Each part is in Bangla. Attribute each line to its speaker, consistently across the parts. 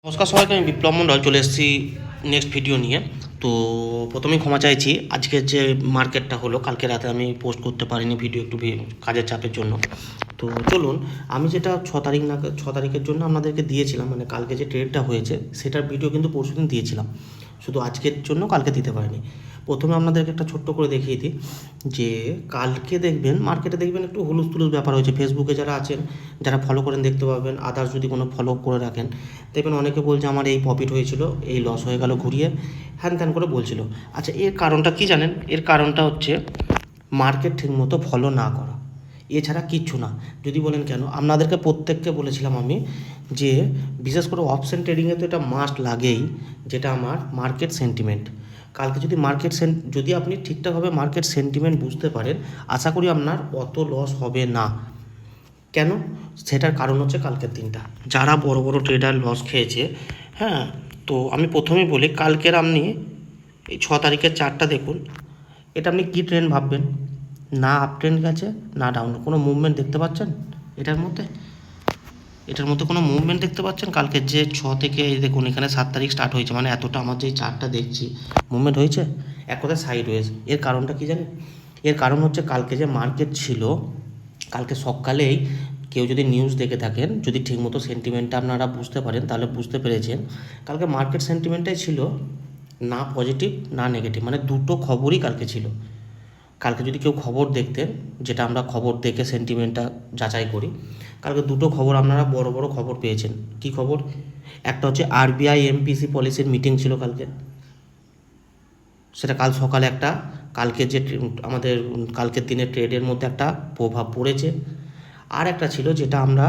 Speaker 1: নমস্কার সবাইকে, আমি বিপ্লব মণ্ডল চলে এসেছি নেক্সট ভিডিও নিয়ে। তো প্রথমেই ক্ষমা চাইছি, আজকের যে মার্কেটটা হলো কালকে রাতে আমি পোস্ট করতে পারিনি ভিডিও, একটু কাজের চাপের জন্য। তো চলুন, আমি যেটা 6 তারিখের জন্য আপনাদেরকে দিয়েছিলাম, মানে কালকে যে ট্রেডটা হয়েছে সেটার ভিডিও কিন্তু পরশুদিন দিয়েছিলাম, শুধু আজকের জন্য কালকে দিতে পারিনি। প্রথমে আপনাদেরকে একটা ছোট্ট করে দেখিয়ে দিই যে কালকে দেখবেন মার্কেটে দেখবেন একটু হুলুস তুলুস ব্যাপার হয়েছে। ফেসবুকে যারা আছেন, যারা ফলো করেন দেখতে পাবেন, আদার্স যদি কোনো ফলো করে রাখেন দেখবেন অনেকে বলছে আমার এই প্রফিট হয়েছিল, এই লস হয়ে গেল ঘুরিয়ে, হ্যান ত্যান করে বলছিল। আচ্ছা, এর কারণটা কি জানেন? এর কারণটা হচ্ছে মার্কেট ঠিকমতো ফলো না করা, এছাড়া কিচ্ছু না। যদি বলেন কেন, আপনাদেরকে প্রত্যেককে বলেছিলাম আমি যে বিশেষ করে অপশন ট্রেডিংয়ে তো এটা মাস্ট লাগেই, যেটা আমার মার্কেট সেন্টিমেন্ট। কালকে যদি যদি আপনি ঠিকঠাকভাবে মার্কেট সেন্টিমেন্ট বুঝতে পারেন, আশা করি আপনার অত লস হবে না। কেন? সেটার কারণ হচ্ছে কালকের দিনটা যারা বড় বড় ট্রেডার লস খেয়েছে। হ্যাঁ, তো আমি প্রথমেই বলি, কালকের আপনি এই 6 তারিখের চার্টটা দেখুন। এটা আপনি কী ট্রেন্ড ভাববেন? না আপ ট্রেন্ড গেছে, না ডাউন, কোনো মুভমেন্ট দেখতে পাচ্ছেন এটার মধ্যে কোনো মুভমেন্ট দেখতে পাচ্ছেন? কালকে যে 6 থেকে এই দেখুন, এখানে 7 তারিখ স্টার্ট হয়েছে, মানে এতটা আমার যে চার্টটা দেখছি মুভমেন্ট হয়েছে, এক কথায় সাইড ওয়েজ। এর কারণটা কী জানেন? এর কারণ হচ্ছে কালকে যে মার্কেট ছিল, কালকে সকালেই কেউ যদি নিউজ দেখে থাকেন, যদি ঠিকমতো সেন্টিমেন্টটা আপনারা বুঝতে পারেন তাহলে বুঝতে পেরেছেন কালকে মার্কেট সেন্টিমেন্টটাই ছিল না পজিটিভ না নেগেটিভ, মানে দুটো খবরই কালকে ছিল। কালকে যদি কেউ খবর দেখতেন, যেটা আমরা খবর দেখে সেন্টিমেন্টটা যাচাই করি, কালকে দুটো খবর আপনারা বড় বড় খবর পেয়েছেন। কি খবর? একটা হচ্ছে আরবিআই এমপিসি পলিসির মিটিং ছিল কালকে, সেটা কাল সকালে একটা, কালকে যে আমাদের কালকের দিনের ট্রেডের মধ্যে একটা প্রভাব পড়েছে। আর একটা ছিল যেটা আমরা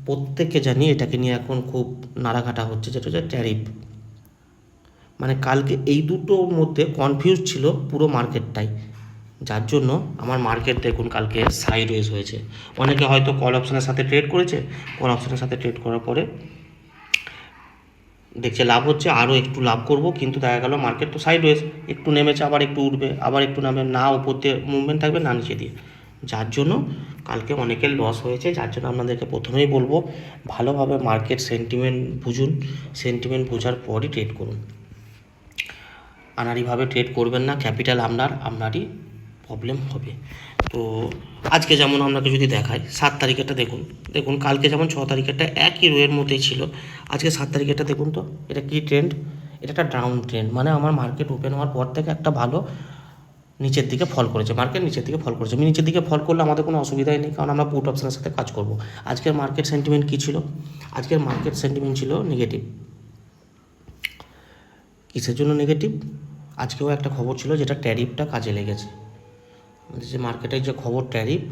Speaker 1: প্রত্যেককে জানি, এটাকে নিয়ে এখন খুব নাড়াঘাটা হচ্ছে, যেটা হচ্ছে ট্যারিফ। মানে কালকে এই দুটোর মধ্যে কনফিউজ ছিল পুরো মার্কেটটাই, যার জন্য আমার মার্কেট দেখুন কালকে সাইডওয়েজ হয়েছে। অনেকে হয়তো কল অপশনের সাথে ট্রেড করেছে, কল অপশনের সাথে ট্রেড করার পরে দেখছে লাভ হচ্ছে, আরও একটু লাভ করব, কিন্তু দেখা গেল মার্কেট তো সাইডওয়েজ, একটু নেমেছে আবার একটু উঠবে, আবার একটু নামবে, না উপর দিয়ে মুভমেন্ট থাকবে না নিচে দিয়ে, যার জন্য কালকে অনেকের লস হয়েছে। যার জন্য আপনাদেরকে প্রথমেই বলবো, ভালোভাবে মার্কেট সেন্টিমেন্ট বুঝুন, সেন্টিমেন্ট বোঝার পরই ট্রেড করুন। আনাড়িভাবে ট্রেড করবেন না, ক্যাপিটাল আপনারই প্রবলেম হবে। তো আজকে যেমন আপনাকে যদি দেখাই 7 তারিখেরটা দেখুন, দেখুন কালকে যেমন 6 তারিখেরটা একই রোয়ের মধ্যেই ছিল, আজকে 7 তারিখেরটা দেখুন তো, এটা কী ট্রেন্ড? এটা একটা ডাউন ট্রেন্ড, মানে আমার মার্কেট ওপেন হওয়ার পর থেকে একটা ভালো নিচের দিকে ফল করেছে, মার্কেট নিচের দিকে ফল করেছে। আমি নিচের দিকে ফল করলে আমাদের কোনো অসুবিধাই নেই, কারণ আমরা পুট অপশনের সাথে কাজ করব। আজকের মার্কেট সেন্টিমেন্ট কী ছিল? আজকের মার্কেট সেন্টিমেন্ট ছিল নেগেটিভ। কিসের জন্য নেগেটিভ? আজকেও একটা খবর ছিল যেটা ট্যারিফটা কাজে লেগেছে, যে মার্কেটের যে খবর ট্যারিফ,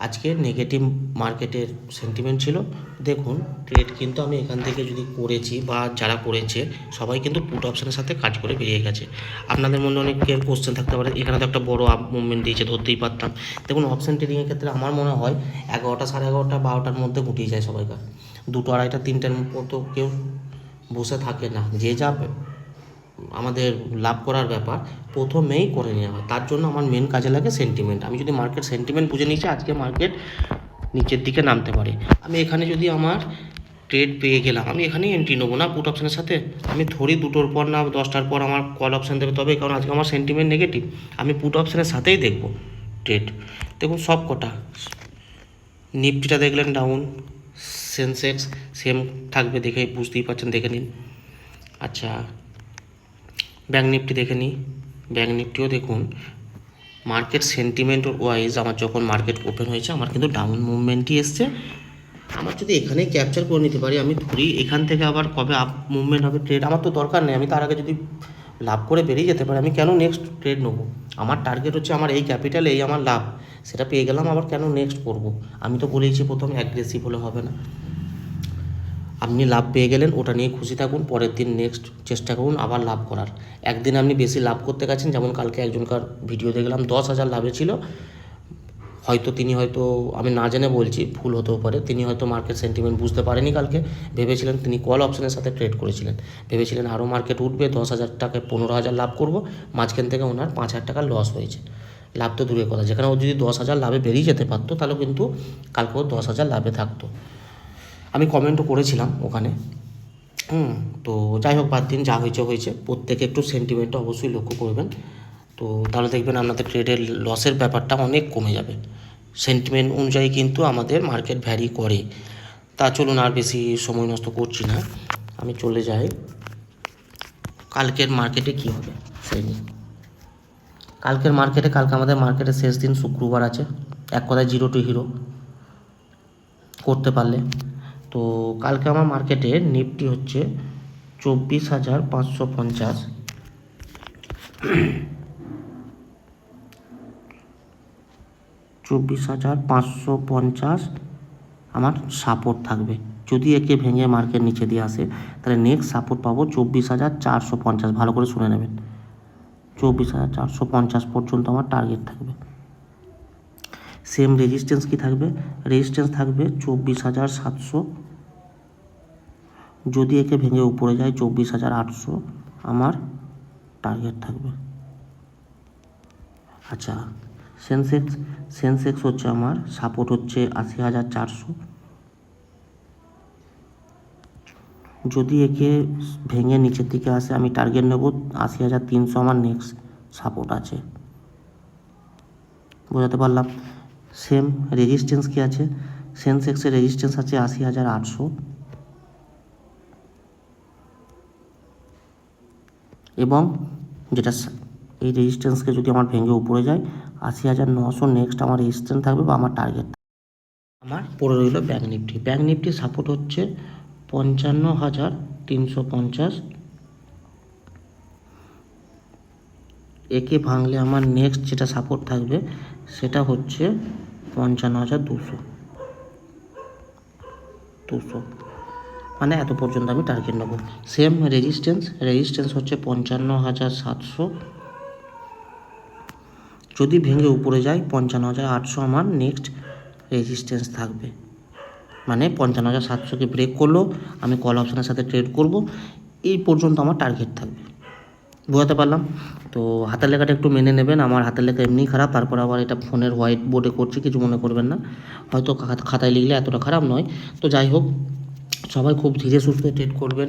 Speaker 1: আজকে নেগেটিভ মার্কেটের সেন্টিমেন্ট ছিল। দেখুন ট্রেড কিন্তু আমি এখান থেকে যদি করেছি বা যারা করেছে সবাই কিন্তু পুট অপশানের সাথে কাজ করে বেরিয়ে গেছে। আপনাদের মনে অনেকের কোশ্চেন থাকতে পারে, এখানে তো একটা বড় আপ মুভমেন্ট দিয়েছে, ধরতেই পারতাম। দেখুন অপশান ট্রেডিংয়ের ক্ষেত্রে আমার মনে হয় 11টা, 11:30, 12টার মধ্যে গুটিয়ে যায় সবাইকার, 2টো, 2:30, 3টের মতো কেউ বসে থাকে না। যে যা আমাদের লাভ করার ব্যাপার প্রথমেই করে নেওয়া হয়, তার জন্য আমার মেন কাজে লাগে সেন্টিমেন্ট। আমি যদি মার্কেট সেন্টিমেন্ট বুঝে নিয়েছি আজকে মার্কেট নিচের দিকে নামতে পারে, আমি এখানে যদি আমার ট্রেড পেয়ে গেলাম, আমি এখানেই এন্ট্রি নেবো না পুট অপশানের সাথে। আমি ধরি 2টোর পর না 10টার পর আমার কল অপশান দেবে, তবে কারণ আজকে আমার সেন্টিমেন্ট নেগেটিভ, আমি পুট অপশানের সাথেই দেখবো ট্রেড। দেখুন সব কটা, নিফটিটা দেখলেন ডাউন, সেন্সেক্স সেম থাকবে, দেখে বুঝতেই পারছেন, দেখে নিন। আচ্ছা, ব্যাঙ্ক নিফটি দেখে নিই, ব্যাঙ্ক নিফটিও দেখুন মার্কেট সেন্টিমেন্ট ওয়াইজ আমার যখন মার্কেট ওপেন হয়েছে আমার কিন্তু ডাউন মুভমেন্টই এসছে। আমার যদি এখানেই ক্যাপচার করে নিতে পারি, আমি ধরি এখান থেকে আবার কবে আপ মুভমেন্ট হবে ট্রেড আমার তো দরকার নেই, আমি তার আগে যদি লাভ করে বেরিয়ে যেতে পারি, আমি কেন নেক্সট ট্রেড নেবো? আমার টার্গেট হচ্ছে আমার এই ক্যাপিটাল, এই আমার লাভ, সেটা পেয়ে গেলাম, আবার কেন নেক্সট করব? আমি তো বলেইছি প্রথমে অ্যাগ্রেসিভ হলে হবে না। আপনি লাভ পেয়ে গেলেন, ওটা নিয়ে খুশি থাকুন, পরের দিন নেক্সট চেষ্টা করুন আবার লাভ করার। একদিন আপনি বেশি লাভ করতে গেছেন, যেমন কালকে একজনকার ভিডিও দেখলাম 10,000 লাভে ছিল, তিনি হয়তো, আমি না জেনে বলছি, ভুল হতেও পারে, তিনি হয়তো মার্কেট সেন্টিমেন্ট বুঝতে পারেনি কালকে, ভেবেছিলেন, তিনি কল অপশনের সাথে ট্রেড করেছিলেন, ভেবেছিলেন আরও মার্কেট উঠবে, 10,000 টাকায় 15,000 লাভ করব, মাঝখান থেকে ওনার 5,000 টাকা লস হয়েছে। লাভ তো দূরের কথা, যেখানে ও যদি 10,000 লাভে বেরিয়ে যেতে পারতো তাহলে কিন্তু কালকেও 10,000 লাভে থাকতো। আমি কমেন্টও করেছিলাম ওখানে তো যাই হোক, বাদ দিন, যা হয়েছে হয়েছে। প্রত্যেকে একটু সেন্টিমেন্টটা অবশ্যই লক্ষ্য করবেন। তো তাহলে দেখবেন আপনাদের ট্রেডের লসের ব্যাপারটা অনেক কমে যাবে। সেন্টিমেন্ট অনুযায়ী কিন্তু আমাদের মার্কেট ভ্যারি করে। তা চলুন, আর বেশি সময় নষ্ট করছি না, আমি চলে যাই কালকের মার্কেটে কী হবে সেই নিয়ে। কালকে আমাদের মার্কেটের শেষ দিন, শুক্রবার আছে। এক কথায় জিরো টু হিরো করতে পারলে। তো কালকে আমার মার্কেটে নিফটি হচ্ছে 24,550, 24,550 আমার সাপোর্ট থাকবে। যদি একে ভেঙে মার্কেট নিচে দিয়ে আসে, তাহলে নেক্সট সাপোর্ট পাবো 24,450। ভালো করে শুনে নেবেন, 24,450 পর্যন্ত আমার টার্গেট থাকবে। সেম রেজিস্ট্যান্স কি থাকবে? রেজিস্ট্যান্স থাকবে 24,700। যদি একে ভেঙে উপরে যায় 24,800 আমার টার্গেট থাকবে। আচ্ছা, সেন্সেক্স হচ্ছে আমার সাপোর্ট হচ্ছে 80,400। যদি একে ভেঙে নিচের দিকে আসে, আমি টার্গেট নেব 80,300, আমার নেক্সট সাপোর্ট আছে। বোঝাতে পারলাম? সেম রেজিস্ট্যান্স কি আছে? সেন্সেক্সের রেজিস্ট্যান্স আছে 80,800, এবং যেটা এই রেজিস্ট্যান্সকে যদি আমার ভেঙে উপরে যায় 80,900, নেক্সট আমার রেজিস্ট্যান্স থাকবে বা আমার টার্গেট। আমার পড়ে রইল ব্যাঙ্ক নিফটি সাপোর্ট হচ্ছে 55,350। একে ভাঙলে আমার নেক্সট যেটা সাপোর্ট থাকবে সেটা হচ্ছে 55,200, মানে এত পর্যন্ত আমি টার্গেট নেব। সেম রেজিস্ট্যান্স হচ্ছে 55,700। যদি ভেঙে উপরে যায় 55,800 আমার নেক্সট রেজিস্ট্যান্স থাকবে। মানে 55,700কে ব্রেক করলেও আমি কল অপশানের সাথে ট্রেড করব। এই পর্যন্ত আমার টার্গেট থাকবে। বোঝাতে পারলাম? তো হাতের লেখাটা একটু মেনে নেবেন, আমার হাতের লেখা এমনিই খারাপ, তারপর আবার এটা ফোনের হোয়াইট বোর্ডে করছি, কিছু মনে করবেন না। হয়তো খাতায় লিখলে এতটা খারাপ নয়। তো যাই হোক, সবাই খুব ধীরে সুস্থে ট্রেড করবেন,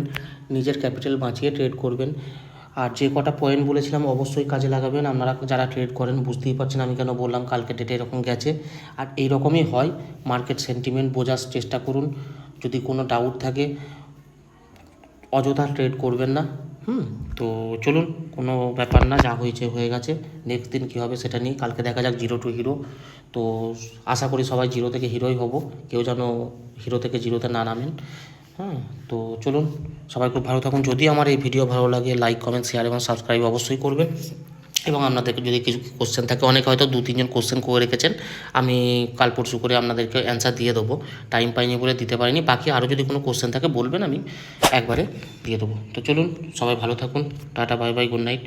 Speaker 1: নিজের ক্যাপিটাল বাঁচিয়ে ট্রেড করবেন। আর যে কটা পয়েন্ট বলেছিলাম অবশ্যই কাজে লাগাবেন। আপনারা যারা ট্রেড করেন বুঝতেই পারছেন আমি কেন বললাম কালকে ডেটে এরকম গেছে। আর এইরকমই হয়, মার্কেট সেন্টিমেন্ট বোঝার চেষ্টা করুন। যদি কোনো ডাউট থাকে, অযথা ট্রেড করবেন না। তো চলুন, কোনো ব্যাপার না, যা হয়েছে হয়ে গেছে। নেক্সট দিন কী হবে সেটা নিয়ে কালকে দেখা যাক, জিরো টু হিরো। তো আশা করি সবাই জিরো থেকে হিরোই হব, কেউ যেন হিরো থেকে জিরোতে না নামেন। তো চলুন, সবাই খুব ভালো থাকুন। যদি আমার এই ভিডিও ভালো লাগে, লাইক, কমেন্ট, শেয়ার এবং সাবস্ক্রাইব অবশ্যই করবেন। এবং আপনাদেরকে যদি কিছু কোশ্চেন থাকে, অনেকে হয়তো 2-3জন কোশ্চেন করে রেখেছেন, আমি কাল পরশু করে আপনাদেরকে অ্যান্সার দিয়ে দেবো। টাইম পাইনি বলে দিতে পারিনি। বাকি আরও যদি কোনো কোশ্চেন থাকে বলবেন, আমি একবারে দিয়ে দেবো। তো চলুন, সবাই ভালো থাকুন। Tata, bye bye, good night.